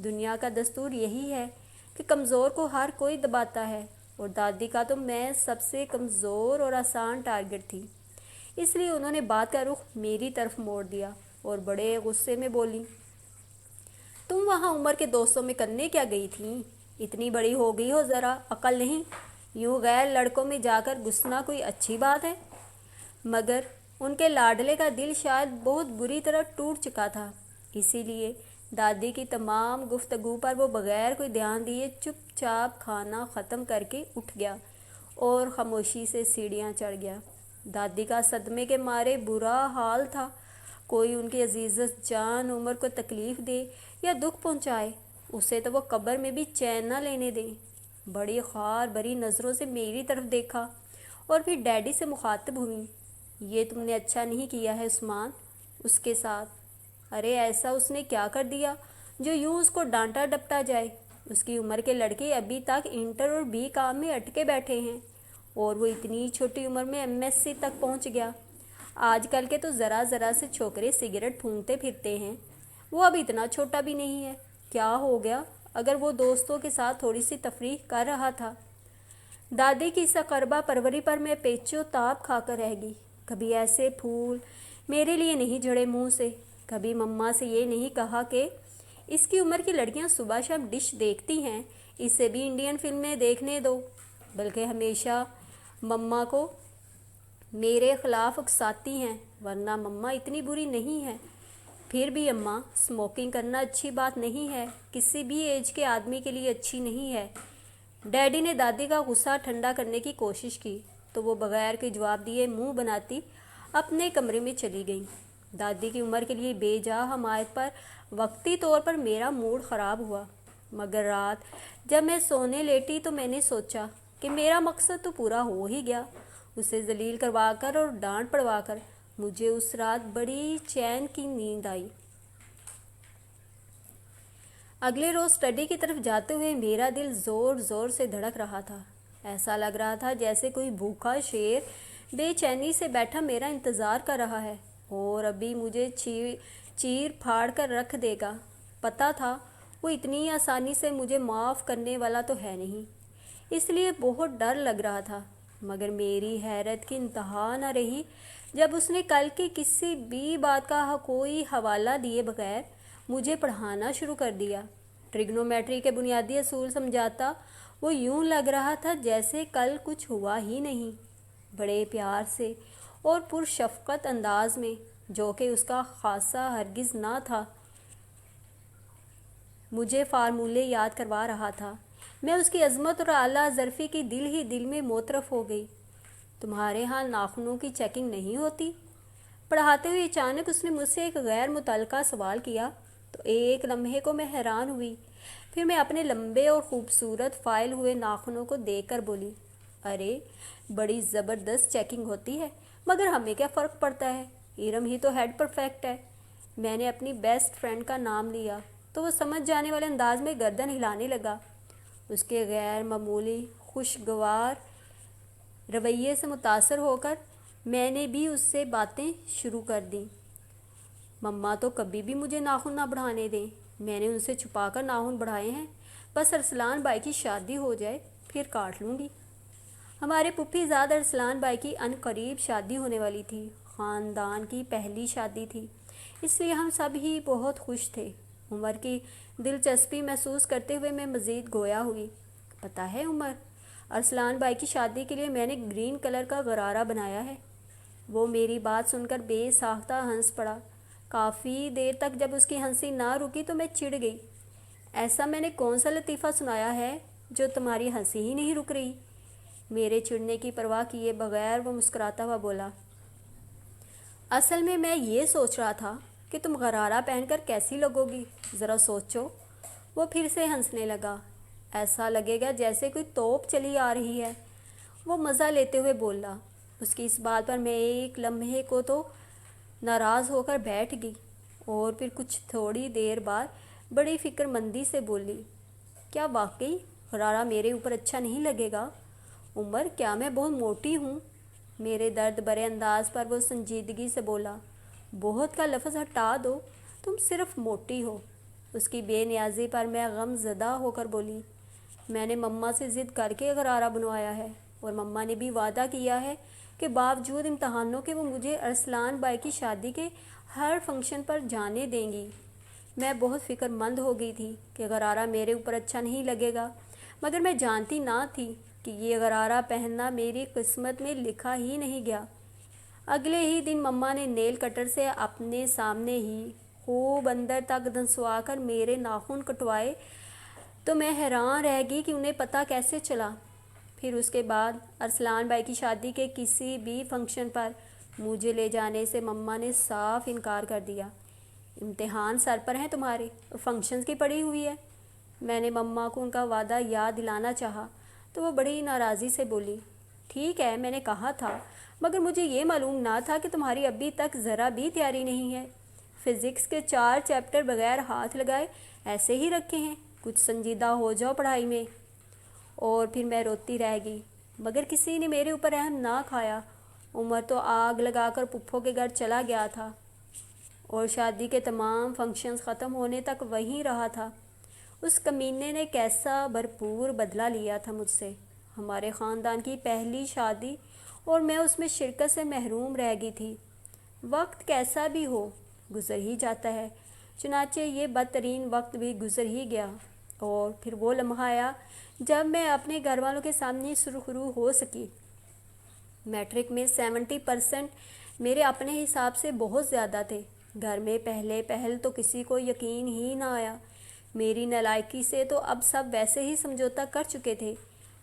دنیا کا دستور یہی ہے کہ کمزور کو ہر کوئی دباتا ہے، اور دادی کا تو میں سب سے کمزور اور آسان ٹارگٹ تھی۔ اس لیے انہوں نے بات کا رخ میری طرف موڑ دیا اور بڑے غصے میں بولی، تم وہاں عمر کے دوستوں میں کرنے کیا گئی تھیں؟ اتنی بڑی ہو گئی ہو، ذرا عقل نہیں؟ یوں غیر لڑکوں میں جا کر گھسنا کوئی اچھی بات ہے؟ مگر ان کے لاڈلے کا دل شاید بہت بری طرح ٹوٹ چکا تھا، اسی لیے دادی کی تمام گفتگو پر وہ بغیر کوئی دھیان دیے چپ چاپ کھانا ختم کر کے اٹھ گیا اور خاموشی سے سیڑھیاں چڑھ گیا۔ دادی کا صدمے کے مارے برا حال تھا، کوئی ان کی عزیزت جان عمر کو تکلیف دے یا دکھ پہنچائے، اسے تو وہ قبر میں بھی چین نہ لینے دیں۔ بڑی خوار بری نظروں سے میری طرف دیکھا اور پھر ڈیڈی سے مخاطب ہوئی، یہ تم نے اچھا نہیں کیا ہے عثمان اس کے ساتھ۔ ارے ایسا اس نے کیا کر دیا جو یوں اس کو ڈانٹا ڈپٹا جائے؟ اس کی عمر کے لڑکے ابھی تک انٹر اور بی کام میں اٹکے بیٹھے ہیں، اور وہ اتنی چھوٹی عمر میں MSc تک پہنچ گیا۔ آج کل کے تو ذرا ذرا سے چھوکرے سگریٹ پھونکتے پھرتے ہیں، وہ اب اتنا چھوٹا بھی نہیں ہے۔ کیا ہو گیا اگر وہ دوستوں کے ساتھ تھوڑی سی تفریح کر رہا تھا؟ دادی کی سقربہ پروری پر میں پیچو تاب کھا کر رہ گئی۔ کبھی ایسے پھول میرے لیے نہیں جھڑے منہ سے، کبھی مما سے یہ نہیں کہا کہ اس کی عمر کی لڑکیاں صبح شام ڈش دیکھتی ہیں، اسے بھی انڈین فلمیں دیکھنے دو، بلکہ ہمیشہ مما کو میرے خلاف اکساتی ہیں، ورنہ مما اتنی بری نہیں ہے۔ پھر بھی اماں، اسموکنگ کرنا اچھی بات نہیں ہے، کسی بھی ایج کے آدمی کے لیے اچھی نہیں ہے۔ ڈیڈی نے دادی کا غصہ ٹھنڈا کرنے کی کوشش کی تو وہ بغیر کوئی جواب دیے منہ بناتی اپنے کمرے میں چلی گئیں۔ دادی کی عمر کے لیے بے جا حمایت پر وقتی طور پر میرا موڈ خراب ہوا، مگر رات جب میں سونے لیٹی تو میں نے سوچا کہ میرا مقصد تو پورا ہو ہی گیا۔ اسے ذلیل کروا کر اور ڈانٹ پڑوا کر مجھے اس رات بڑی چین کی نیند آئی۔ اگلے روز اسٹڈی کی طرف جاتے ہوئے میرا دل زور زور سے دھڑک رہا تھا، ایسا لگ رہا تھا جیسے کوئی بھوکا شیر بے چینی سے بیٹھا میرا انتظار کر رہا ہے اور ابھی مجھے چیر پھاڑ کر رکھ دے گا۔ پتہ تھا وہ اتنی آسانی سے مجھے معاف کرنے والا تو ہے نہیں، اس لیے بہت ڈر لگ رہا تھا، مگر میری حیرت کی انتہا نہ رہی جب اس نے کل کی کسی بھی بات کا کوئی حوالہ دیے بغیر مجھے پڑھانا شروع کر دیا۔ ٹریگنومیٹری کے بنیادی اصول سمجھاتا وہ یوں لگ رہا تھا جیسے کل کچھ ہوا ہی نہیں، بڑے پیار سے اور پرشفقت انداز میں، جو کہ اس کا خاصہ ہرگز نہ تھا، مجھے فارمولے یاد کروا رہا تھا۔ میں اس کی عظمت اور اعلیٰ ظرفی کی دل ہی دل میں معترف ہو گئی۔ تمہارے ہاں ناخنوں کی چیکنگ نہیں ہوتی؟ پڑھاتے ہوئے اچانک اس نے مجھ سے ایک غیر متعلقہ سوال کیا تو ایک لمحے کو میں حیران ہوئی، پھر میں اپنے لمبے اور خوبصورت فائل ہوئے ناخنوں کو دیکھ کر بولی، ارے بڑی زبردست چیکنگ ہوتی ہے، مگر ہمیں کیا فرق پڑتا ہے، ارم ہی تو ہیڈ پرفیکٹ ہے۔ میں نے اپنی بیسٹ فرینڈ کا نام لیا تو وہ سمجھ جانے والے انداز میں گردن ہلانے لگا۔ اس کے غیر معمولی خوشگوار رویے سے متاثر ہو کر میں نے بھی اس سے باتیں شروع کر دیں۔ مما تو کبھی بھی مجھے ناخن نہ بڑھانے دیں، میں نے ان سے چھپا کر ناخن بڑھائے ہیں، بس ارسلان بھائی کی شادی ہو جائے پھر کاٹ لوں گی۔ ہمارے پھپھی زاد ارسلان بھائی کی ان قریب شادی ہونے والی تھی، خاندان کی پہلی شادی تھی، اس لیے ہم سب ہی بہت خوش تھے۔ عمر کی دلچسپی محسوس کرتے ہوئے میں مزید گویا ہوئی، پتہ ہے عمر، ارسلان بھائی کی شادی کے لیے میں نے گرین کلر کا غرارہ بنایا ہے۔ وہ میری بات سن کر بے ساختہ ہنس پڑا۔ کافی دیر تک جب اس کی ہنسی نہ رکی تو میں چڑ گئی، ایسا میں نے کون سا لطیفہ سنایا ہے جو تمہاری ہنسی ہی نہیں رک رہی؟ میرے چڑنے کی پرواہ کیے بغیر وہ مسکراتا ہوا بولا، اصل میں یہ سوچ رہا تھا کہ تم غرارہ پہن کر کیسی لگو گی، ذرا سوچو۔ وہ پھر سے ہنسنے لگا، ایسا لگے گا جیسے کوئی توپ چلی آ رہی ہے، وہ مزہ لیتے ہوئے بولا۔ اس کی اس بات پر میں ایک لمحے کو تو ناراض ہو کر بیٹھ گئی اور پھر کچھ تھوڑی دیر بعد بڑی فکر مندی سے بولی، کیا واقعی غرارہ میرے اوپر اچھا نہیں لگے گا؟ عمر، کیا میں بہت موٹی ہوں؟ میرے درد برے انداز پر وہ سنجیدگی سے بولا، بہت کا لفظ ہٹا دو، تم صرف موٹی ہو۔ اس کی بے نیازی پر میں غم زدہ ہو کر بولی، میں نے مما سے ضد کر کے غرارہ بنوایا ہے، اور مما نے بھی وعدہ کیا ہے کہ باوجود امتحانوں کے وہ مجھے ارسلان بھائی کی شادی کے ہر فنکشن پر جانے دیں گی۔ میں بہت فکر مند ہو گئی تھی کہ غرارہ میرے اوپر اچھا نہیں لگے گا، مگر میں جانتی نہ تھی کہ یہ غرارہ پہننا میری قسمت میں لکھا ہی نہیں گیا۔ اگلے ہی دن مما نے نیل کٹر سے اپنے سامنے ہی خوب اندر تک دھنسوا کر میرے ناخن کٹوائے تو میں حیران رہ گئی کہ انہیں پتہ کیسے چلا۔ پھر اس کے بعد ارسلان بھائی کی شادی کے کسی بھی فنکشن پر مجھے لے جانے سے مما نے صاف انکار کر دیا۔ امتحان سر پر ہیں تمہارے اور فنکشنز کی پڑی ہوئی ہے۔ میں نے مما کو ان کا وعدہ یاد دلانا چاہا تو وہ بڑی ناراضی سے بولی، ٹھیک ہے میں نے کہا تھا، مگر مجھے یہ معلوم نہ تھا کہ تمہاری ابھی تک ذرا بھی تیاری نہیں ہے۔ فزکس کے 4 چیپٹر بغیر ہاتھ لگائے ایسے ہی رکھے ہیں، کچھ سنجیدہ ہو جاؤ پڑھائی میں۔ اور پھر میں روتی رہ گئی، مگر کسی نے میرے اوپر رحم نہ کھایا۔ عمر تو آگ لگا کر پھپھو کے گھر چلا گیا تھا اور شادی کے تمام فنکشنز ختم ہونے تک وہیں رہا تھا۔ اس کمینے نے کیسا بھرپور بدلہ لیا تھا مجھ سے، ہمارے خاندان کی پہلی شادی، اور میں اس میں شرکت سے محروم رہ گئی تھی۔ وقت کیسا بھی ہو گزر ہی جاتا ہے، چنانچہ یہ بدترین وقت بھی گزر ہی گیا، اور پھر وہ لمحہ آیا جب میں اپنے گھر والوں کے سامنے سرخرو ہو سکی۔ میٹرک میں 70% میرے اپنے حساب سے بہت زیادہ تھے۔ گھر میں پہل تو کسی کو یقین ہی نہ آیا۔ میری نالائکی سے تو اب سب ویسے ہی سمجھوتا کر چکے تھے،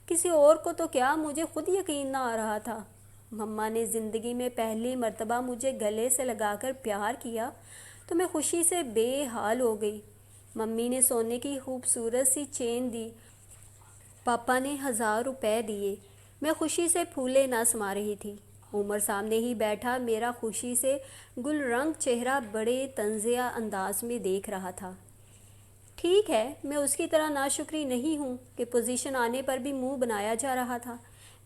کسی اور کو تو کیا مجھے خود یقین نہ آ رہا تھا۔ مما نے زندگی میں پہلی مرتبہ مجھے گلے سے لگا کر پیار کیا تو میں خوشی سے بے حال ہو گئی۔ ممی نے سونے کی خوبصورت سی چین دی، پاپا نے 1000 روپے دیے۔ میں خوشی سے پھولے نہ سما رہی تھی۔ عمر سامنے ہی بیٹھا میرا خوشی سے گل رنگ چہرہ بڑے طنزیہ انداز میں دیکھ رہا تھا۔ ٹھیک ہے، میں اس کی طرح ناشکری نہیں ہوں کہ پوزیشن آنے پر بھی منہ بنایا جا رہا تھا۔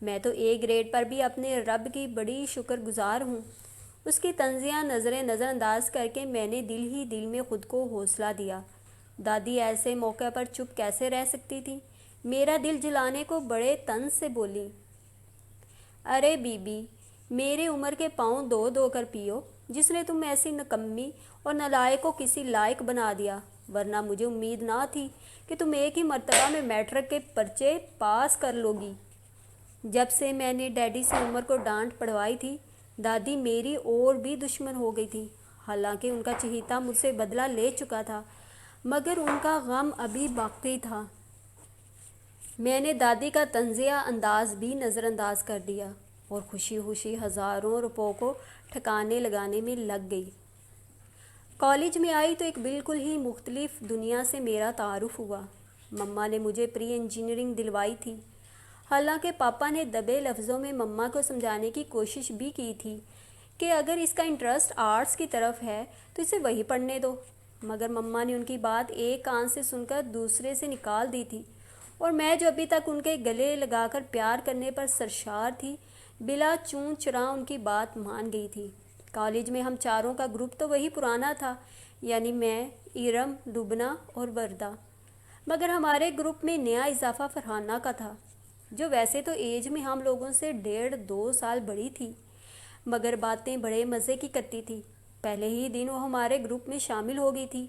میں تو اے گریڈ پر بھی اپنے رب کی بڑی شکر گزار ہوں۔ اس کی طنزیہ نظریں نظر انداز کر کے میں نے دل ہی دل میں خود کو حوصلہ دیا۔ دادی ایسے موقع پر چپ کیسے رہ سکتی تھی؟ میرا دل جلانے کو بڑے طنز سے بولی، ارے بی بی، میرے عمر کے پاؤں دو دو کر پیو، جس نے تم ایسی نکمی اور نالائق کو کسی لائق بنا دیا، ورنہ مجھے امید نہ تھی کہ تم ایک ہی مرتبہ میں میٹرک کے پرچے پاس کر لو گی۔ جب سے میں نے ڈیڈی سے عمر کو ڈانٹ پڑوائی تھی، دادی میری اور بھی دشمن ہو گئی تھی۔ حالانکہ ان کا چہیتا مجھ سے بدلہ لے چکا تھا، مگر ان کا غم ابھی باقی تھا۔ میں نے دادی کا طنزیہ انداز بھی نظر انداز کر دیا اور خوشی خوشی ہزاروں روپوں کو ٹھکانے لگانے میں لگ گئی۔ کالج میں آئی تو ایک بالکل ہی مختلف دنیا سے میرا تعارف ہوا۔ مما نے مجھے پری انجینئرنگ دلوائی تھی، حالانکہ پاپا نے دبے لفظوں میں مما کو سمجھانے کی کوشش بھی کی تھی کہ اگر اس کا انٹرسٹ آرٹس کی طرف ہے تو اسے وہی پڑھنے دو، مگر مما نے ان کی بات ایک کان سے سن کر دوسرے سے نکال دی تھی، اور میں جو ابھی تک ان کے گلے لگا کر پیار کرنے پر سرشار تھی، بلا چون چراں ان کی بات مان گئی تھی۔ کالج میں ہم چاروں کا گروپ تو وہی پرانا تھا، یعنی میں، ارم، لبنہ اور وردہ، مگر ہمارے گروپ میں نیا اضافہ فرحانہ کا تھا، جو ویسے تو ایج میں ہم لوگوں سے 1.5-2 سال بڑی تھی، مگر باتیں بڑے مزے کی کرتی تھی۔ پہلے ہی دن وہ ہمارے گروپ میں شامل ہو گئی تھی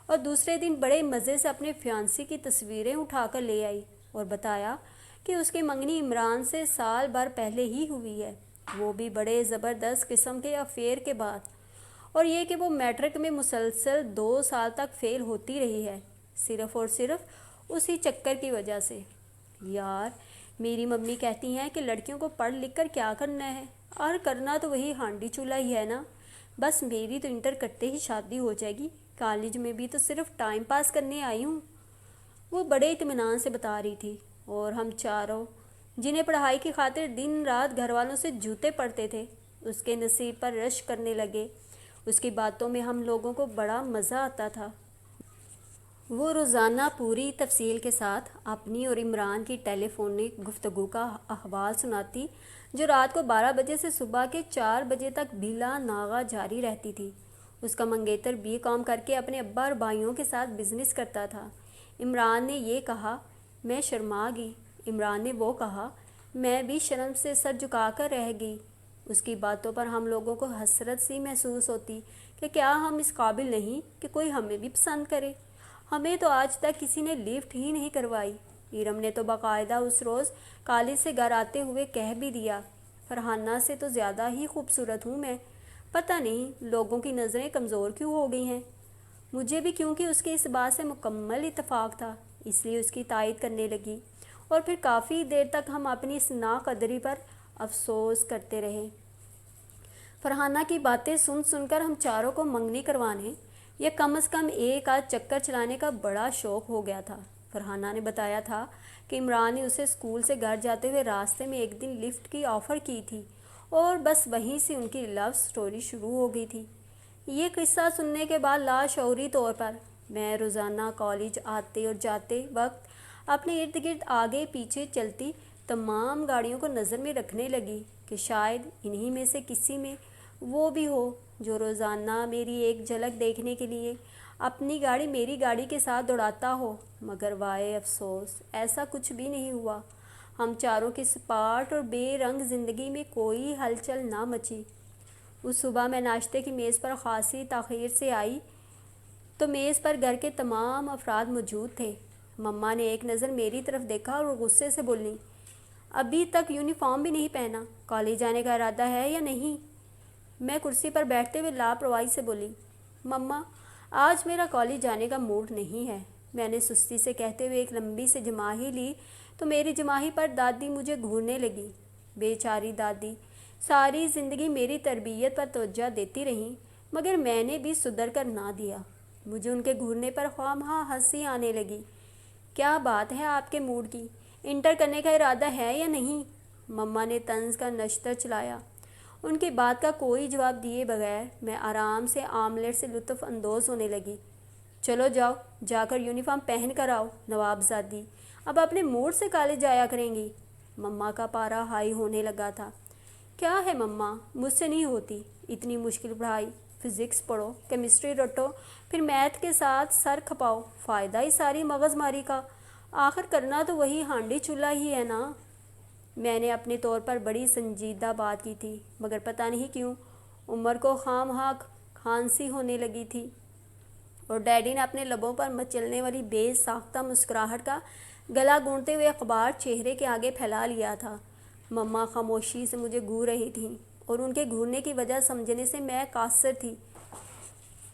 اور دوسرے دن بڑے مزے سے اپنے فیانسی کی تصویریں اٹھا کر لے آئی اور بتایا کہ اس کی منگنی عمران سے سال بھر پہلے ہی ہوئی ہے، وہ بھی بڑے زبردست قسم کے افیئر کے بعد، اور یہ کہ وہ میٹرک میں مسلسل 2 سال تک فیل ہوتی رہی ہے، صرف اور صرف اسی چکر کی وجہ سے۔ یار، میری ممی کہتی ہیں کہ لڑکیوں کو پڑھ لکھ کر کیا کرنا ہے، اور کرنا تو وہی ہانڈی چولہا ہی ہے نا۔ بس میری تو انٹر کرتے ہی شادی ہو جائے گی، کالج میں بھی تو صرف ٹائم پاس کرنے آئی ہوں، وہ بڑے اطمینان سے بتا رہی تھی۔ اور ہم چاروں، جنہیں پڑھائی کی خاطر دن رات گھر والوں سے جوتے پڑتے تھے، اس کے نصیب پر رشک کرنے لگے۔ اس کی باتوں میں ہم لوگوں کو بڑا مزہ آتا تھا۔ وہ روزانہ پوری تفصیل کے ساتھ اپنی اور عمران کی ٹیلی فونک گفتگو کا احوال سناتی، جو رات کو 12 بجے سے صبح کے 4 بجے تک بلا ناغہ جاری رہتی تھی۔ اس کا منگیتر BCom کر کے اپنے ابا اور بھائیوں کے ساتھ بزنس کرتا تھا۔ عمران نے یہ کہا۔ میں شرما گئی۔ عمران نے وہ کہا۔ میں بھی شرم سے سر جھکا کر رہ گئی۔ اس کی باتوں پر ہم لوگوں کو حسرت سی محسوس ہوتی کہ کیا ہم اس قابل نہیں کہ کوئی ہمیں بھی پسند کرے۔ ہمیں تو آج تک کسی نے لفٹ ہی نہیں کروائی۔ ارم نے تو باقاعدہ اس روز کالج سے گھر آتے ہوئے کہہ بھی دیا، فرحانہ سے تو زیادہ ہی خوبصورت ہوں میں۔ پتہ نہیں لوگوں کی نظریں کمزور کیوں ہو گئی ہیں۔ مجھے بھی کیونکہ اس کے اس بات سے مکمل اتفاق تھا، اس لیے اس کی تائید کرنے لگی، اور پھر کافی دیر تک ہم اپنی اس ناقدری پر افسوس کرتے رہے۔ فرحانہ کی باتیں سن سن کر ہم چاروں کو منگنی کروانے یا کم از کم ایک آدھ چکر چلانے کا بڑا شوق ہو گیا تھا۔ فرحانہ نے بتایا تھا کہ عمران نے اسے اسکول سے گھر جاتے ہوئے راستے میں ایک دن لفٹ کی آفر کی تھی، اور بس وہیں سے ان کی لو سٹوری شروع ہو گئی تھی۔ یہ قصہ سننے کے بعد لاشعوری طور پر میں روزانہ کالج آتے اور جاتے وقت اپنے ارد گرد آگے پیچھے چلتی تمام گاڑیوں کو نظر میں رکھنے لگی کہ شاید انہی میں سے کسی میں وہ بھی ہو جو روزانہ میری ایک جھلک دیکھنے کے لیے اپنی گاڑی میری گاڑی کے ساتھ دوڑاتا ہو، مگر وائے افسوس ایسا کچھ بھی نہیں ہوا۔ ہم چاروں کی سپاٹ اور بے رنگ زندگی میں کوئی ہلچل نہ مچی۔ اس صبح میں ناشتے کی میز پر خاصی تاخیر سے آئی تو میز پر گھر کے تمام افراد موجود تھے۔ مما نے ایک نظر میری طرف دیکھا اور غصے سے بولی، ابھی تک یونیفارم بھی نہیں پہنا، کالج جانے کا ارادہ ہے یا نہیں؟ میں کرسی پر بیٹھتے ہوئے لاپرواہی سے بولی، مما آج میرا کالج جانے کا موڈ نہیں ہے۔ میں نے سستی سے کہتے ہوئے ایک لمبی سی جماہی لی تو میری جماہی پر دادی مجھے گھورنے لگی۔ بیچاری دادی ساری زندگی میری تربیت پر توجہ دیتی رہیں، مگر میں نے بھی سدھر کر نہ دیا۔ مجھے ان کے گھورنے پر خواہ ہنسی آنے لگی۔ کیا بات ہے آپ کے موڈ کی؟ انٹر کرنے کا ارادہ ہے یا نہیں؟ مما نے طنز کا نشتر چلایا۔ ان کی بات کا کوئی جواب دیے بغیر میں آرام سے آملیٹ سے لطف اندوز ہونے لگی۔ چلو جاؤ، جا کر یونیفارم پہن کر آؤ نواب زادی، اب اپنے موڈ سے کالج جایا کریں گی۔ مما کا پارا ہائی ہونے لگا تھا۔ کیا ہے مما، مجھ سے نہیں ہوتی اتنی مشکل پڑھائی، فزکس پڑھو، کیمسٹری رٹو، پھر میتھ کے ساتھ سر کھپاؤ، فائدہ ہی ساری مغز ماری کا، آخر کرنا تو وہی ہانڈی چولہا ہی ہے نا۔ میں نے اپنے طور پر بڑی سنجیدہ بات کی تھی، مگر پتہ نہیں کیوں عمر کو خواہ مخواہ کھانسی ہونے لگی تھی، اور ڈیڈی نے اپنے لبوں پر مچلنے والی بے ساختہ مسکراہٹ کا گلا گونڈتے ہوئے اخبار چہرے کے آگے پھیلا لیا تھا۔ مما خاموشی سے مجھے گھور رہی تھیں، اور ان کے گھورنے کی وجہ سمجھنے سے میں قاصر تھی۔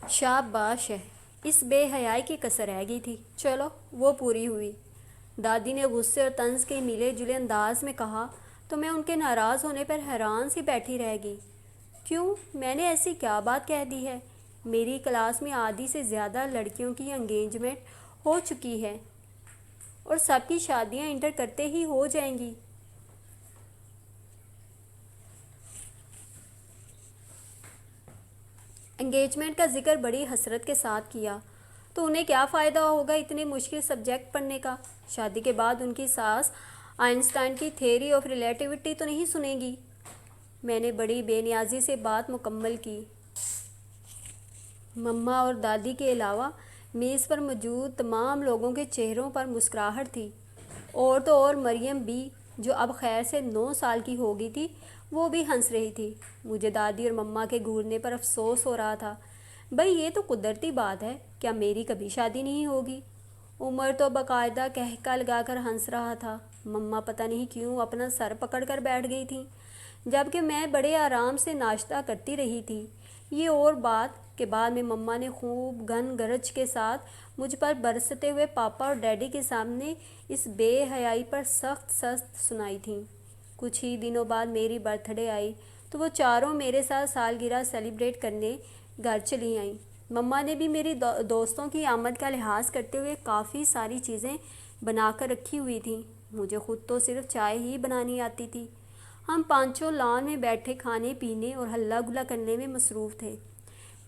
شاباش ہے، اس بے حیائی کی کسر رہ گئی تھی، چلو وہ پوری ہوئی۔ دادی نے غصے اور طنز کے ملے جلے انداز میں کہا تو میں ان کے ناراض ہونے پر حیران سی بیٹھی رہ گئی۔ کیوں، میں نے ایسی کیا بات کہہ دی ہے؟ میری کلاس میں آدھی سے زیادہ لڑکیوں کی انگیجمنٹ ہو چکی ہے، اور سب کی شادیاں انٹر کرتے ہی ہو جائیں گی۔ انگیجمنٹ کا ذکر بڑی حسرت کے ساتھ کیا۔ تو انہیں کیا فائدہ ہوگا اتنے مشکل سبجیکٹ پڑھنے کا؟ شادی کے بعد ان کی ساس آئنسٹائن کی تھیوری آف ریلیٹیوٹی تو نہیں سنے گی؟ میں نے بڑی بے نیازی سے بات مکمل کی۔ مما اور دادی کے علاوہ میز پر موجود تمام لوگوں کے چہروں پر مسکراہٹ تھی، اور تو اور مریم بھی، جو اب خیر سے 9 سال کی ہو گئی تھی، وہ بھی ہنس رہی تھی۔ مجھے دادی اور مما کے گھورنے پر افسوس ہو رہا تھا۔ بھئی یہ تو قدرتی بات ہے، کیا میری کبھی شادی نہیں ہوگی؟ عمر تو باقاعدہ کہکا لگا کر ہنس رہا تھا۔ مما پتہ نہیں کیوں اپنا سر پکڑ کر بیٹھ گئی تھیں، جبکہ میں بڑے آرام سے ناشتہ کرتی رہی تھی۔ یہ اور بات کہ بعد میں مما نے خوب گھن گرج کے ساتھ مجھ پر برستے ہوئے پاپا اور ڈیڈی کے سامنے اس بے حیائی پر سخت سخت سنائی تھیں۔ کچھ ہی دنوں بعد میری برتھ ڈے آئی تو وہ چاروں میرے ساتھ سالگرہ سیلیبریٹ کرنے گھر چلی آئیں۔ مما نے بھی میری دوستوں کی آمد کا لحاظ کرتے ہوئے کافی ساری چیزیں بنا کر رکھی ہوئی تھیں۔ مجھے خود تو صرف چائے ہی بنانی آتی تھی۔ ہم پانچوں لان میں بیٹھے کھانے پینے اور ہلا گلا کرنے میں مصروف تھے۔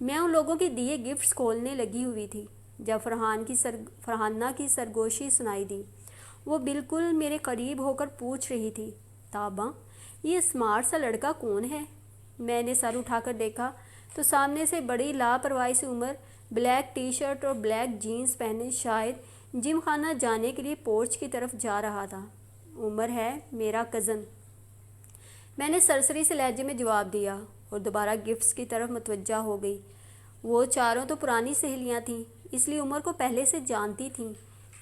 میں ان لوگوں کے دیے گفٹس کھولنے لگی ہوئی تھی جب فرحانہ کی سرگوشی سنائی دی۔ وہ بالکل میرے قریب ہو کر پوچھ رہی تھی، تاباں یہ اسمارٹ سا لڑکا کون ہے؟ میں نے سر اٹھا کر دیکھا تو سامنے سے بڑی لاپرواہی سے عمر بلیک ٹی شرٹ اور بلیک جینز پہنے شاید جم خانہ جانے کے لیے پورچ کی طرف جا رہا تھا۔ عمر ہے میرا کزن، میں نے سرسری سے لہجے میں جواب دیا اور دوبارہ گفٹس کی طرف متوجہ ہو گئی۔ وہ چاروں تو پرانی سہیلیاں تھیں، اس لیے عمر کو پہلے سے جانتی تھیں۔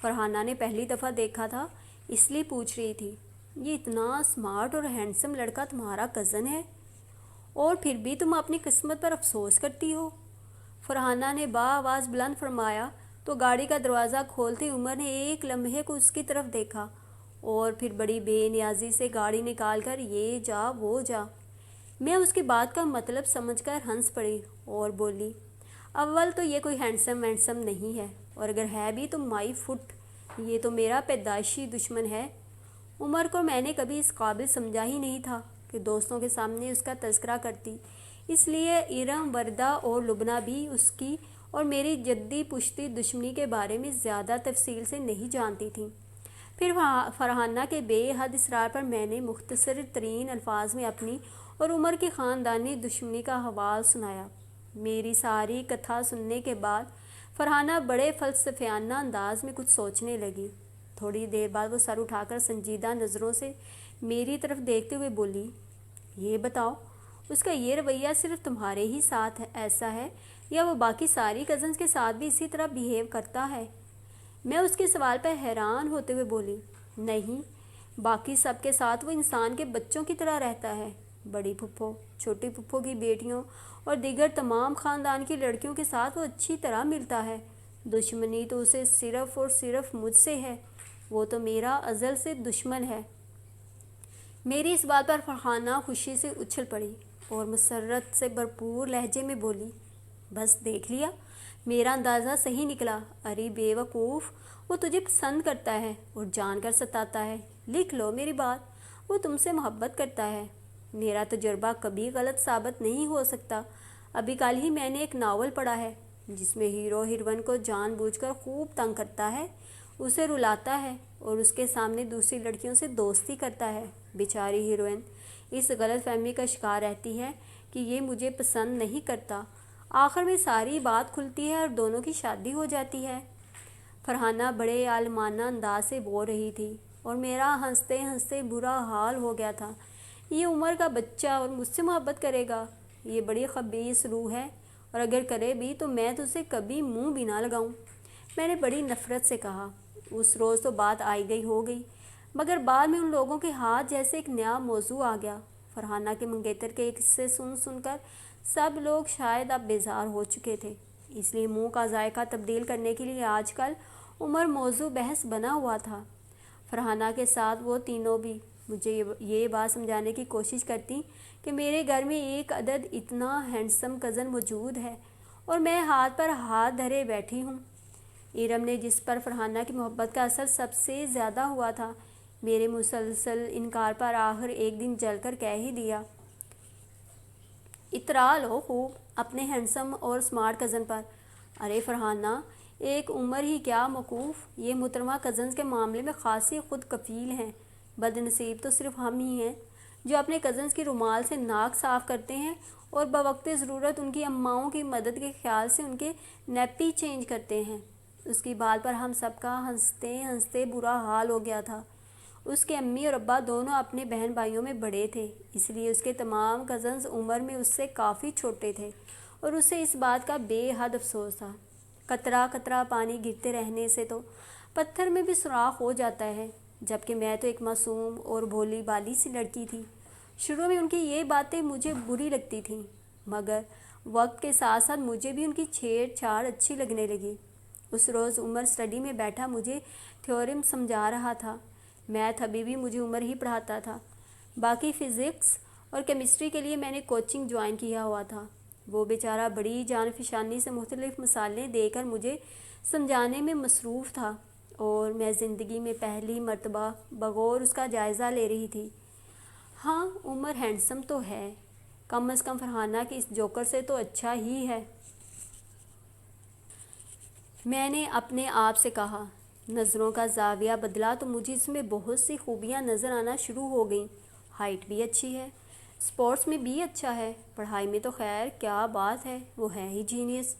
فرحانہ نے پہلی دفعہ دیکھا تھا، اس لیے پوچھ رہی تھی، یہ اتنا اسمارٹ اور ہینڈسم لڑکا تمہارا کزن ہے اور پھر بھی تم اپنی قسمت پر افسوس کرتی ہو؟ فرحانہ نے بآواز بلند فرمایا تو گاڑی کا دروازہ کھولتے عمر نے ایک لمحے کو اس کی طرف دیکھا اور پھر بڑی بے نیازی سے گاڑی نکال کر یہ جا وہ جا۔ میں اس کی بات کا مطلب سمجھ کر ہنس پڑی اور بولی، اول تو یہ کوئی ہینڈسم نہیں ہے، اور اگر ہے بھی تو مائی فٹ، یہ تو میرا پیدائشی دشمن ہے۔ عمر کو میں نے کبھی اس قابل سمجھا ہی نہیں تھا کہ دوستوں کے سامنے اس کا تذکرہ کرتی، اس لیے ارم، وردہ اور لبنہ بھی اس کی اور میری جدی پشتی دشمنی کے بارے میں زیادہ تفصیل سے نہیں جانتی تھیں۔ پھر فرحانہ کے بے حد اصرار پر میں نے مختصر ترین الفاظ میں اپنی اور عمر کی خاندانی دشمنی کا حوال سنایا۔ میری ساری کتھا سننے کے بعد فرحانہ بڑے فلسفیانہ انداز میں کچھ سوچنے لگی۔ تھوڑی دیر بعد وہ سر اٹھا کر سنجیدہ نظروں سے میری طرف دیکھتے ہوئے بولی، یہ بتاؤ، اس کا یہ رویہ صرف تمہارے ہی ساتھ ایسا ہے یا وہ باقی ساری کزنز کے ساتھ بھی اسی طرح بیہیو کرتا ہے؟ میں اس کے سوال پر حیران ہوتے ہوئے بولی، نہیں، باقی سب کے ساتھ وہ انسان کے بچوں کی طرح رہتا ہے۔ بڑی پھپھو، چھوٹی پھپھو کی بیٹیوں اور دیگر تمام خاندان کی لڑکیوں کے ساتھ وہ اچھی طرح ملتا ہے۔ دشمنی تو اسے صرف اور صرف مجھ سے ہے، وہ تو میرا ازل سے دشمن ہے۔ میری اس بات پر فرحانہ خوشی سے اچھل پڑی اور مسرت سے بھرپور لہجے میں بولی، بس دیکھ لیا، میرا اندازہ صحیح نکلا۔ ارے بے وقوف، وہ تجھے پسند کرتا ہے اور جان کر ستاتا ہے۔ لکھ لو میری بات، وہ تم سے محبت کرتا ہے۔ میرا تجربہ کبھی غلط ثابت نہیں ہو سکتا۔ ابھی کل ہی میں نے ایک ناول پڑھا ہے جس میں ہیرو ہیروئن کو جان بوجھ کر خوب تنگ کرتا ہے، اسے رلاتا ہے اور اس کے سامنے دوسری لڑکیوں سے دوستی کرتا ہے۔ بیچاری ہیروئن اس غلط فہمی کا شکار رہتی ہے کہ یہ مجھے پسند نہیں کرتا۔ آخر میں ساری بات کھلتی ہے اور دونوں کی شادی ہو جاتی ہے۔ فرحانہ بڑے عالمانہ انداز سے بول رہی تھی اور میرا ہنستے ہنستے برا حال ہو گیا تھا۔ یہ عمر کا بچہ اور مجھ سے محبت کرے گا، یہ بڑی خبیث روح ہے، اور اگر کرے بھی تو میں تو اسے کبھی منہ بھی نہ لگاؤں۔ میں نے بڑی نفرت سے کہا۔ اس روز تو بات آئی گئی ہو گئی، مگر بعد میں ان لوگوں کے ہاتھ جیسے ایک نیا موضوع آ گیا۔ فرحانہ کے منگیتر کے قصے سن کر سب لوگ شاید اب بیزار ہو چکے تھے، اس لیے منہ کا ذائقہ تبدیل کرنے کے لیے آج کل عمر موضوع بحث بنا ہوا تھا۔ فرحانہ کے ساتھ وہ تینوں بھی مجھے یہ بات سمجھانے کی کوشش کرتی کہ میرے گھر میں ایک عدد اتنا ہینڈسم کزن موجود ہے اور میں ہاتھ پر ہاتھ دھرے بیٹھی ہوں۔ ارم نے، جس پر فرحانہ کی محبت کا اثر سب سے زیادہ ہوا تھا، میرے مسلسل انکار پر آخر ایک دن جل کر کہہ ہی دیا، اترا لو خوب اپنے ہینڈسم اور اسمارٹ کزن پر۔ ارے فرحانہ، ایک عمر ہی کیا موقوف، یہ محترمہ کزنز کے معاملے میں خاصی خود کفیل ہیں۔ بد نصیب تو صرف ہم ہی ہیں جو اپنے کزنز کی رومال سے ناک صاف کرتے ہیں اور بوقت ضرورت ان کی اماؤں کی مدد کے خیال سے ان کے نیپی چینج کرتے ہیں۔ اس کی بات پر ہم سب کا ہنستے ہنستے برا حال ہو گیا تھا۔ اس کے امی اور ابا دونوں اپنے بہن بھائیوں میں بڑے تھے، اس لیے اس کے تمام کزنز عمر میں اس سے کافی چھوٹے تھے اور اسے اس بات کا بے حد افسوس تھا۔ قطرہ قطرہ پانی گرتے رہنے سے تو پتھر میں بھی سوراخ ہو جاتا ہے، جبکہ میں تو ایک معصوم اور بھولی بالی سی لڑکی تھی۔ شروع میں ان کی یہ باتیں مجھے بری لگتی تھیں، مگر وقت کے ساتھ ساتھ مجھے بھی ان کی چھیڑ چھاڑ اچھی لگنے لگی۔ اس روز عمر اسٹڈی میں بیٹھا مجھے تھیورم سمجھا رہا تھا۔ میتھ ابھی بھی مجھے عمر ہی پڑھاتا تھا، باقی فزکس اور کیمسٹری کے لیے میں نے کوچنگ جوائن کیا ہوا تھا۔ وہ بیچارہ بڑی جان فشانی سے مختلف مثالیں دے کر مجھے سمجھانے میں مصروف تھا اور میں زندگی میں پہلی مرتبہ بغور اس کا جائزہ لے رہی تھی۔ ہاں، عمر ہینڈسم تو ہے، کم از کم فرحانہ کی اس جوکر سے تو اچھا ہی ہے، میں نے اپنے آپ سے کہا۔ نظروں کا زاویہ بدلا تو مجھے اس میں بہت سی خوبیاں نظر آنا شروع ہو گئیں۔ ہائٹ بھی اچھی ہے، اسپورٹس میں بھی اچھا ہے، پڑھائی میں تو خیر کیا بات ہے، وہ ہے ہی جینیس،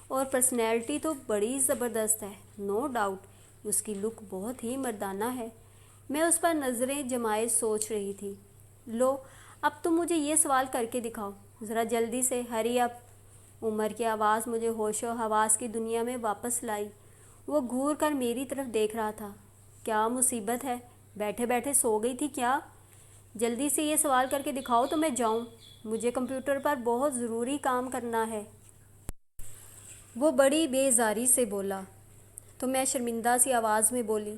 اور پرسنالٹی تو بڑی زبردست ہے، نو ڈاؤٹ، اس کی لک بہت ہی مردانہ ہے۔ میں اس پر نظریں جمائے سوچ رہی تھی۔ لو، اب تم مجھے یہ سوال کر کے دکھاؤ، ذرا جلدی سے، ہری اپ۔ عمر کی آواز مجھے ہوش و حواس کی دنیا میں واپس لائی۔ وہ گھور کر میری طرف دیکھ رہا تھا۔ کیا مصیبت ہے؟ بیٹھے بیٹھے سو گئی تھی کیا؟ جلدی سے یہ سوال کر کے دکھاؤ تو میں جاؤں، مجھے کمپیوٹر پر بہت ضروری کام کرنا ہے۔ وہ بڑی بیزاری سے بولا۔ تو میں شرمندہ سی آواز میں بولی،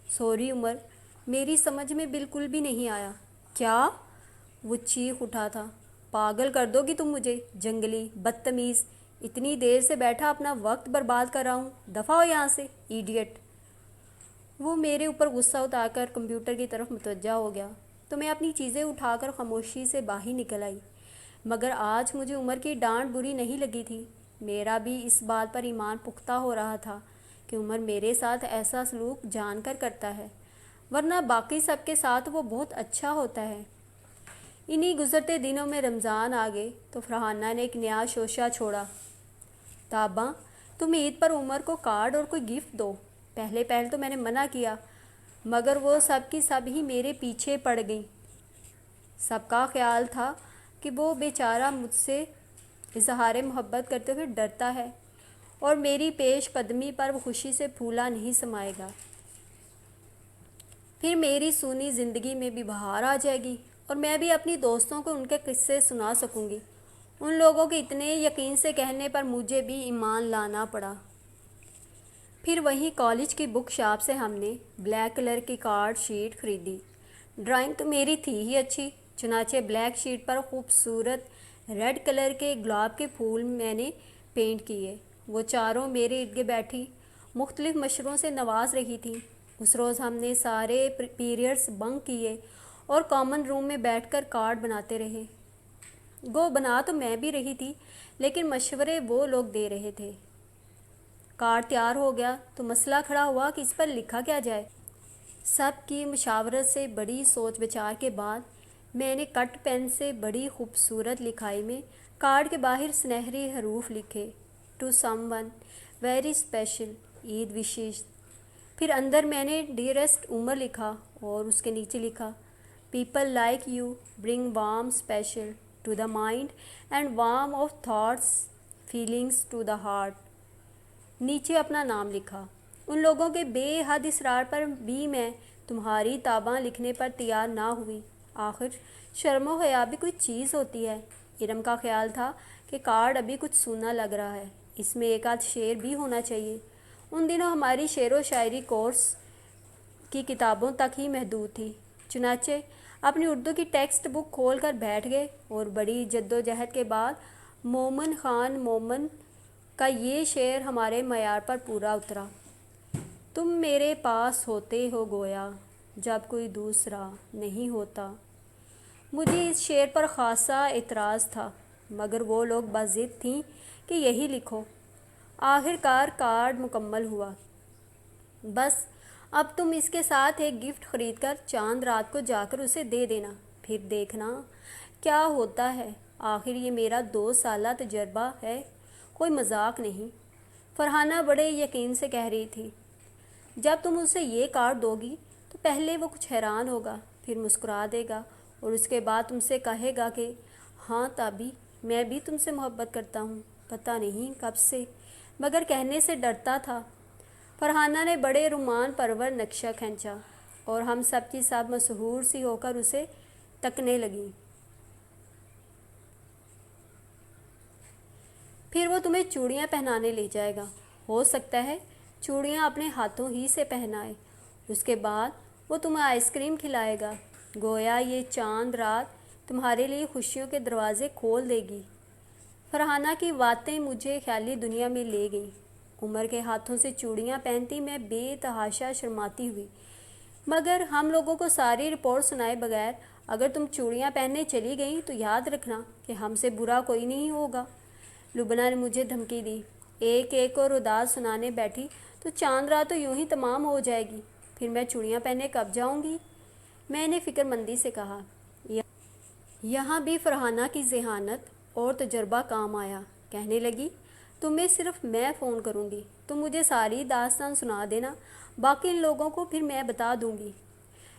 سوری عمر، میری سمجھ میں بالکل بھی نہیں آیا۔ کیا؟ وہ چیخ اٹھا تھا۔ پاگل کر دو گی تم مجھے، جنگلی، بدتمیز، اتنی دیر سے بیٹھا اپنا وقت برباد کر رہا ہوں، دفع ہو یہاں سے، ایڈیٹ۔ وہ میرے اوپر غصہ اتار کر کمپیوٹر کی طرف متوجہ ہو گیا، تو میں اپنی چیزیں اٹھا کر خاموشی سے باہر نکل آئی۔ مگر آج مجھے عمر کی ڈانٹ بری نہیں لگی تھی۔ میرا بھی اس بات پر ایمان پختہ ہو رہا تھا کہ عمر میرے ساتھ ایسا سلوک جان کر کرتا ہے، ورنہ باقی سب کے ساتھ وہ بہت اچھا ہوتا ہے۔ انہی گزرتے دنوں میں رمضان آ گئے تو فرحانہ نے ایک نیا شوشہ چھوڑا۔ تاباں، تم عید پر عمر کو کارڈ اور کوئی گفٹ دو۔ پہلے تو میں نے منع کیا، مگر وہ سب کی سب ہی میرے پیچھے پڑ گئیں۔ سب کا خیال تھا کہ وہ بیچارہ مجھ سے اظہار محبت کرتے ہوئے ڈرتا ہے اور میری پیش قدمی پر وہ خوشی سے پھولا نہیں سمائے گا۔ پھر میری سونی زندگی میں بھی بہار آ جائے گی اور میں بھی اپنی دوستوں کو ان کے قصے سنا سکوں گی۔ ان لوگوں کے اتنے یقین سے کہنے پر مجھے بھی ایمان لانا پڑا۔ پھر وہیں کالج کی بک شاپ سے ہم نے بلیک کلر کی کارڈ شیٹ خریدی۔ ڈرائنگ تو میری تھی ہی اچھی، چنانچہ بلیک شیٹ پر خوبصورت ریڈ کلر کے گلاب کے پھول میں نے پینٹ کیے۔ وہ چاروں میرے ارد گرد بیٹھی مختلف مشوروں سے نواز رہی تھیں۔ اس روز ہم نے سارے پیریڈز بنک کیے اور کامن روم میں بیٹھ کر کارڈ بناتے رہے۔ بنا تو میں بھی رہی تھی، لیکن مشورے وہ لوگ دے رہے تھے۔ کارڈ تیار ہو گیا تو مسئلہ کھڑا ہوا کہ اس پر لکھا کیا جائے۔ سب کی مشاورت سے بڑی سوچ بچار کے بعد میں نے کٹ پین سے بڑی خوبصورت لکھائی میں کارڈ کے باہر سنہری حروف لکھے، to someone very special, Eid wishes. پھر اندر میں نے ڈیئرسٹ عمر لکھا اور اس کے نیچے لکھا، people like you bring warm special to the mind and warm of thoughts feelings to the heart. نیچے اپنا نام لکھا۔ ان لوگوں کے بے حد اصرار پر بھی میں تمہاری تاباں لکھنے پر تیار نہ ہوئی۔ آخر شرم و حیا بھی کوئی چیز ہوتی ہے۔ ارم کا خیال تھا کہ کارڈ ابھی کچھ سونا لگ رہا ہے، اس میں ایک آدھ شعر بھی ہونا چاہیے۔ ان دنوں ہماری شعر و شاعری کورس کی کتابوں تک ہی محدود تھی، چنانچہ اپنی اردو کی ٹیکسٹ بک کھول کر بیٹھ گئے اور بڑی جد و جہد کے بعد مومن خان مومن کا یہ شعر ہمارے معیار پر پورا اترا۔ تم میرے پاس ہوتے ہو گویا جب کوئی دوسرا نہیں ہوتا۔ مجھے اس شعر پر خاصا اعتراض تھا، مگر وہ لوگ بضد تھیں کہ یہی لکھو۔ آخر کار کارڈ مکمل ہوا۔ بس اب تم اس کے ساتھ ایک گفٹ خرید کر چاند رات کو جا کر اسے دے دینا، پھر دیکھنا کیا ہوتا ہے۔ آخر یہ میرا 2 سالہ تجربہ ہے، کوئی مذاق نہیں۔ فرحانہ بڑے یقین سے کہہ رہی تھی۔ جب تم اسے یہ کارڈ دو گی تو پہلے وہ کچھ حیران ہوگا، پھر مسکرا دے گا اور اس کے بعد تم سے کہے گا کہ ہاں تابی، میں بھی تم سے محبت کرتا ہوں، پتہ نہیں کب سے، مگر کہنے سے ڈرتا تھا۔ فرحانہ نے بڑے رومان پرور نقشہ کھینچا اور ہم سب کی سب مسحور سی ہو کر اسے تکنے لگیں۔ پھر وہ تمہیں چوڑیاں پہنانے لے جائے گا، ہو سکتا ہے چوڑیاں اپنے ہاتھوں ہی سے پہنائے۔ اس کے بعد وہ تمہیں آئس کریم کھلائے گا، گویا یہ چاند رات تمہارے لیے خوشیوں کے دروازے کھول دے گی۔ فرحانہ کی باتیں مجھے خیالی دنیا میں لے گئیں۔ عمر کے ہاتھوں سے چوڑیاں پہنتی میں بے تحاشا شرماتی ہوئی، مگر ہم لوگوں کو ساری رپورٹ سنائے بغیر اگر تم چوڑیاں پہننے چلی گئیں تو یاد رکھنا کہ ہم سے برا کوئی نہیں ہوگا۔ لبنہ نے مجھے دھمکی دی۔ ایک ایک اور اداس سنانے بیٹھی تو چاند رات تو یوں ہی تمام ہو جائے گی، پھر میں چوڑیاں پہننے کب جاؤں گی؟ میں نے فکر مندی سے کہا، یہاں بھی فرحانہ کی ذہانت اور تجربہ کام آیا۔ کہنے لگی، تمہیں صرف میں فون کروں گی، تم مجھے ساری داستان سنا دینا، باقی ان لوگوں کو پھر میں بتا دوں گی۔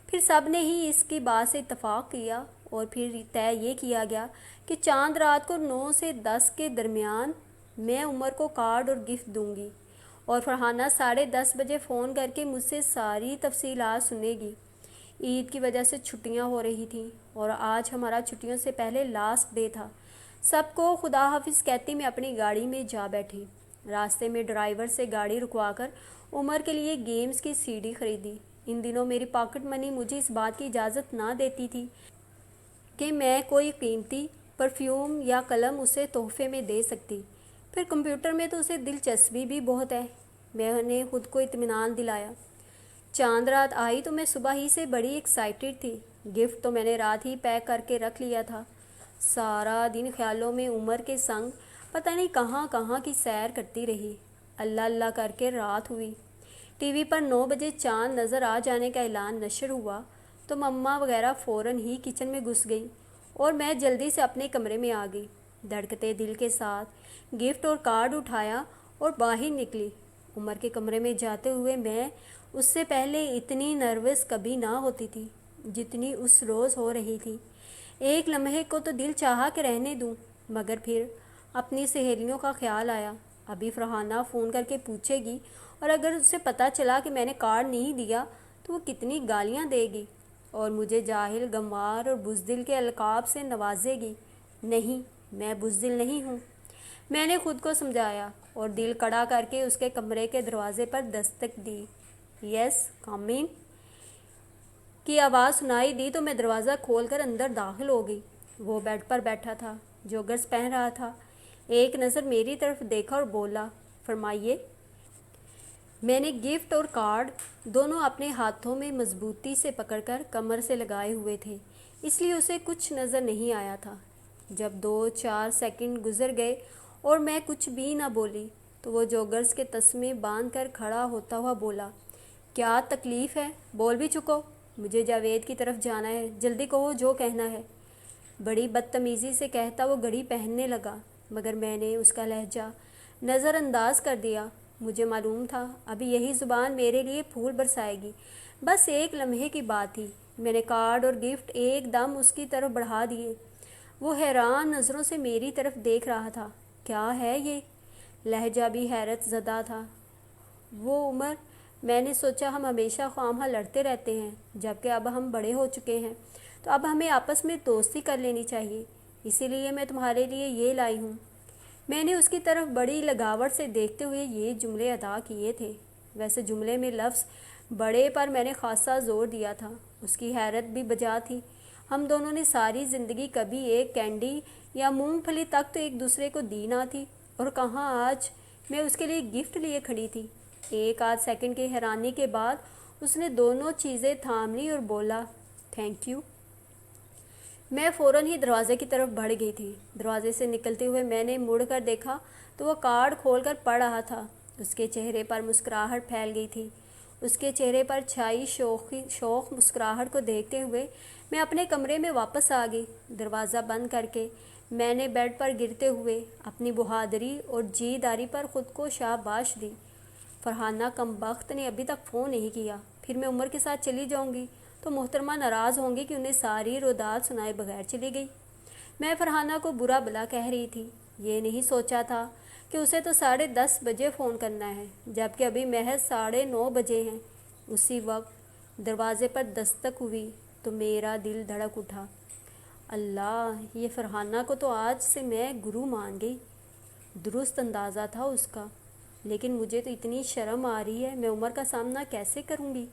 پھر سب نے ہی اس کی بات سے اتفاق کیا اور پھر طے یہ کیا گیا کہ چاند رات کو 9 سے 10 کے درمیان میں عمر کو کارڈ اور گفٹ دوں گی، اور فرحانہ 10:30 بجے فون کر کے مجھ سے ساری تفصیلات سنے گی۔ عید کی وجہ سے چھٹیاں ہو رہی تھیں اور آج ہمارا چھٹیوں سے پہلے لاسٹ ڈے تھا۔ سب کو خدا حافظ کہتی میں اپنی گاڑی میں جا بیٹھی۔ راستے میں ڈرائیور سے گاڑی رکوا کر عمر کے لیے گیمز کی سی ڈی خریدی۔ ان دنوں میری پاکٹ منی مجھے اس بات کی اجازت نہ دیتی تھی کہ میں کوئی قیمتی پرفیوم یا قلم اسے تحفے میں دے سکتی۔ پھر کمپیوٹر میں تو اسے دلچسپی بھی بہت ہے، میں نے خود کو اطمینان دلایا۔ چاند رات آئی تو میں صبح ہی سے بڑی ایکسائٹیڈ تھی۔ گفٹ تو میں نے رات ہی پیک کر کے رکھ لیا تھا۔ سارا دن خیالوں میں عمر کے سنگ پتہ نہیں کہاں کہاں کی سیر کرتی رہی۔ اللہ اللہ کر کے رات ہوئی۔ ٹی وی پر 9 بجے چاند نظر آ جانے کا اعلان نشر ہوا تو مما وغیرہ فوراً ہی کچن میں گھس گئی اور میں جلدی سے اپنے کمرے میں آ گئی۔ دھڑکتے دل کے ساتھ گفٹ اور کارڈ اٹھایا اور باہر نکلی۔ عمر کے کمرے میں جاتے ہوئے میں اس سے پہلے اتنی نروس کبھی نہ ہوتی تھی جتنی اس روز ہو رہی تھی۔ ایک لمحے کو تو دل چاہا کہ رہنے دوں، مگر پھر اپنی سہیلیوں کا خیال آیا۔ ابھی فرحانہ فون کر کے پوچھے گی اور اگر اسے پتہ چلا کہ میں نے کارڈ نہیں دیا تو وہ کتنی گالیاں دے گی اور مجھے جاہل، گنوار اور بزدل کے القاب سے نوازے گی۔ نہیں، میں بزدل نہیں ہوں، میں نے خود کو سمجھایا اور دل کڑا کر کے اس کے کمرے کے دروازے پر دستک دی۔ یس کم ان کی آواز سنائی دی تو میں دروازہ کھول کر اندر داخل ہو گئی۔ وہ بیڈ پر بیٹھا تھا، جوگرز پہن رہا تھا۔ ایک نظر میری طرف دیکھا اور بولا، فرمائیے۔ میں نے گفٹ اور کارڈ دونوں اپنے ہاتھوں میں مضبوطی سے پکڑ کر کمر سے لگائے ہوئے تھے، اس لیے اسے کچھ نظر نہیں آیا تھا۔ جب 2-4 سیکنڈ گزر گئے اور میں کچھ بھی نہ بولی تو وہ جوگرز کے تسمے باندھ کر کھڑا ہوتا ہوا بولا، کیا تکلیف ہے؟ بول بھی چکو، مجھے جاوید کی طرف جانا ہے، جلدی کہو جو کہنا ہے۔ بڑی بدتمیزی سے کہتا وہ گھڑی پہننے لگا، مگر میں نے اس کا لہجہ نظر انداز کر دیا۔ مجھے معلوم تھا ابھی یہی زبان میرے لیے پھول برسائے گی۔ بس ایک لمحے کی بات تھی۔ میں نے کارڈ اور گفٹ ایک دم اس کی طرف بڑھا دیے۔ وہ حیران نظروں سے میری طرف دیکھ رہا تھا۔ کیا ہے یہ؟ لہجہ بھی حیرت زدہ تھا۔ وہ عمر، میں نے سوچا ہم ہمیشہ خواہاں لڑتے رہتے ہیں، جبکہ اب ہم بڑے ہو چکے ہیں تو اب ہمیں آپس میں دوستی کر لینی چاہیے، اسی لیے میں تمہارے لیے یہ لائی ہوں۔ میں نے اس کی طرف بڑی لگاوٹ سے دیکھتے ہوئے یہ جملے ادا کیے تھے۔ ویسے جملے میں لفظ بڑے پر میں نے خاصا زور دیا تھا۔ اس کی حیرت بھی بجا تھی۔ ہم دونوں نے ساری زندگی کبھی ایک کینڈی یا مونگ پھلی تک تو ایک دوسرے کو دی نہ تھی، اور کہاں آج میں اس کے لیے گفٹ لیے کھڑی تھی۔ ایک آدھ سیکنڈ کی حیرانی کے بعد اس نے دونوں چیزیں تھام لی اور بولا، تھینک یو۔ میں فوراً ہی دروازے کی طرف بڑھ گئی تھی۔ دروازے سے نکلتے ہوئے میں نے مڑ کر دیکھا تو وہ کارڈ کھول کر پڑھ رہا تھا۔ اس کے چہرے پر مسکراہٹ پھیل گئی تھی۔ اس کے چہرے پر چھائی شوخ مسکراہٹ کو دیکھتے ہوئے میں اپنے کمرے میں واپس آ گئی۔ دروازہ بند کر کے میں نے بیڈ پر گرتے ہوئے اپنی بہادری اور جی داری پر خود کو شاباش دی۔ فرحانہ کمبخت نے ابھی تک فون نہیں کیا۔ پھر میں عمر کے ساتھ چلی جاؤں گی تو محترمہ ناراض ہوں گی کہ انہیں ساری روداد سنائے بغیر چلی گئی۔ میں فرحانہ کو برا بلا کہہ رہی تھی۔ یہ نہیں سوچا تھا کہ اسے تو 10:30 بجے فون کرنا ہے، جبکہ ابھی محض 9:30 بجے ہیں۔ اسی وقت دروازے پر دستک ہوئی تو میرا دل دھڑک اٹھا۔ اللہ، یہ فرحانہ کو تو آج سے میں گرو مان گئی۔ درست اندازہ تھا اس کا، لیکن مجھے تو اتنی شرم آ رہی ہے، میں عمر کا سامنا کیسے کروں گی؟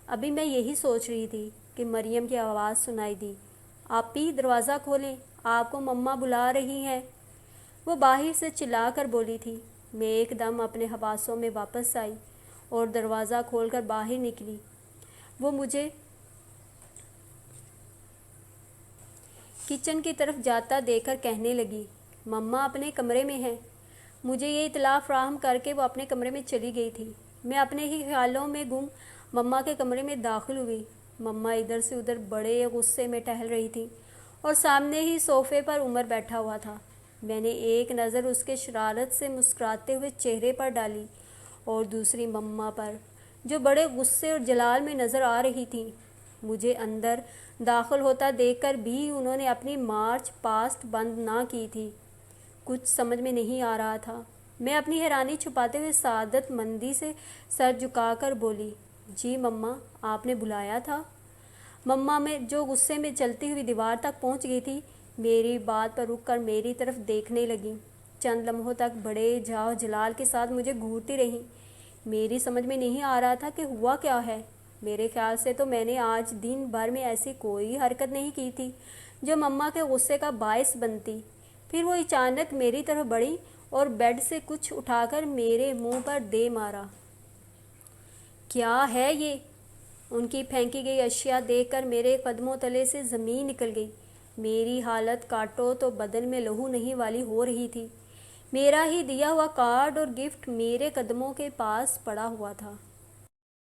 ابھی میں یہی سوچ رہی تھی کہ مریم کی آواز سنائی دی، آپی دروازہ کھولیں، آپ کو مما بلا رہی ہیں۔ وہ باہر سے چلا کر بولی تھی۔ میں ایک دم اپنے حواسوں میں واپس آئی اور دروازہ کھول کر باہر نکلی۔ وہ مجھے کچن کی طرف جاتا دیکھ کر کہنے لگی، مما اپنے کمرے میں ہیں۔ مجھے یہ اطلاع فراہم کر کے وہ اپنے کمرے میں چلی گئی تھی۔ میں اپنے ہی خیالوں میں گم مما کے کمرے میں داخل ہوئی۔ مما ادھر سے ادھر بڑے غصے میں ٹہل رہی تھی اور سامنے ہی صوفے پر عمر بیٹھا ہوا تھا۔ میں نے ایک نظر اس کے شرارت سے مسکراتے ہوئے چہرے پر ڈالی اور دوسری مما پر، جو بڑے غصے اور جلال میں نظر آ رہی تھیں۔ مجھے اندر داخل ہوتا دیکھ کر بھی انہوں نے اپنی مارچ پاسٹ بند نہ کی تھی۔ کچھ سمجھ میں نہیں آ رہا تھا۔ میں اپنی حیرانی چھپاتے ہوئے سعادت مندی سے سر جھکا کر بولی، جی مما، آپ نے بلایا تھا؟ مما میں جو غصے میں چلتی ہوئی دیوار تک پہنچ گئی تھی، میری بات پر رک کر میری طرف دیکھنے لگیں۔ چند لمحوں تک بڑے جاہ جلال کے ساتھ مجھے گھورتی رہیں۔ میری سمجھ میں نہیں آ رہا تھا کہ ہوا کیا ہے۔ میرے خیال سے تو میں نے آج دن بھر میں ایسی کوئی حرکت نہیں کی تھی جو مما کے غصے کا باعث بنتی۔ پھر وہ اچانک میری طرف بڑھی اور بیڈ سے کچھ اٹھا کر میرے منہ پر دے مارا۔ کیا ہے یہ؟ ان کی پھینکی گئی اشیاء دیکھ کر میرے قدموں تلے سے زمین نکل گئی۔ میری حالت کاٹو تو بدن میں لہو نہیں والی ہو رہی تھی۔ میرا ہی دیا ہوا کارڈ اور گفٹ میرے قدموں کے پاس پڑا ہوا تھا۔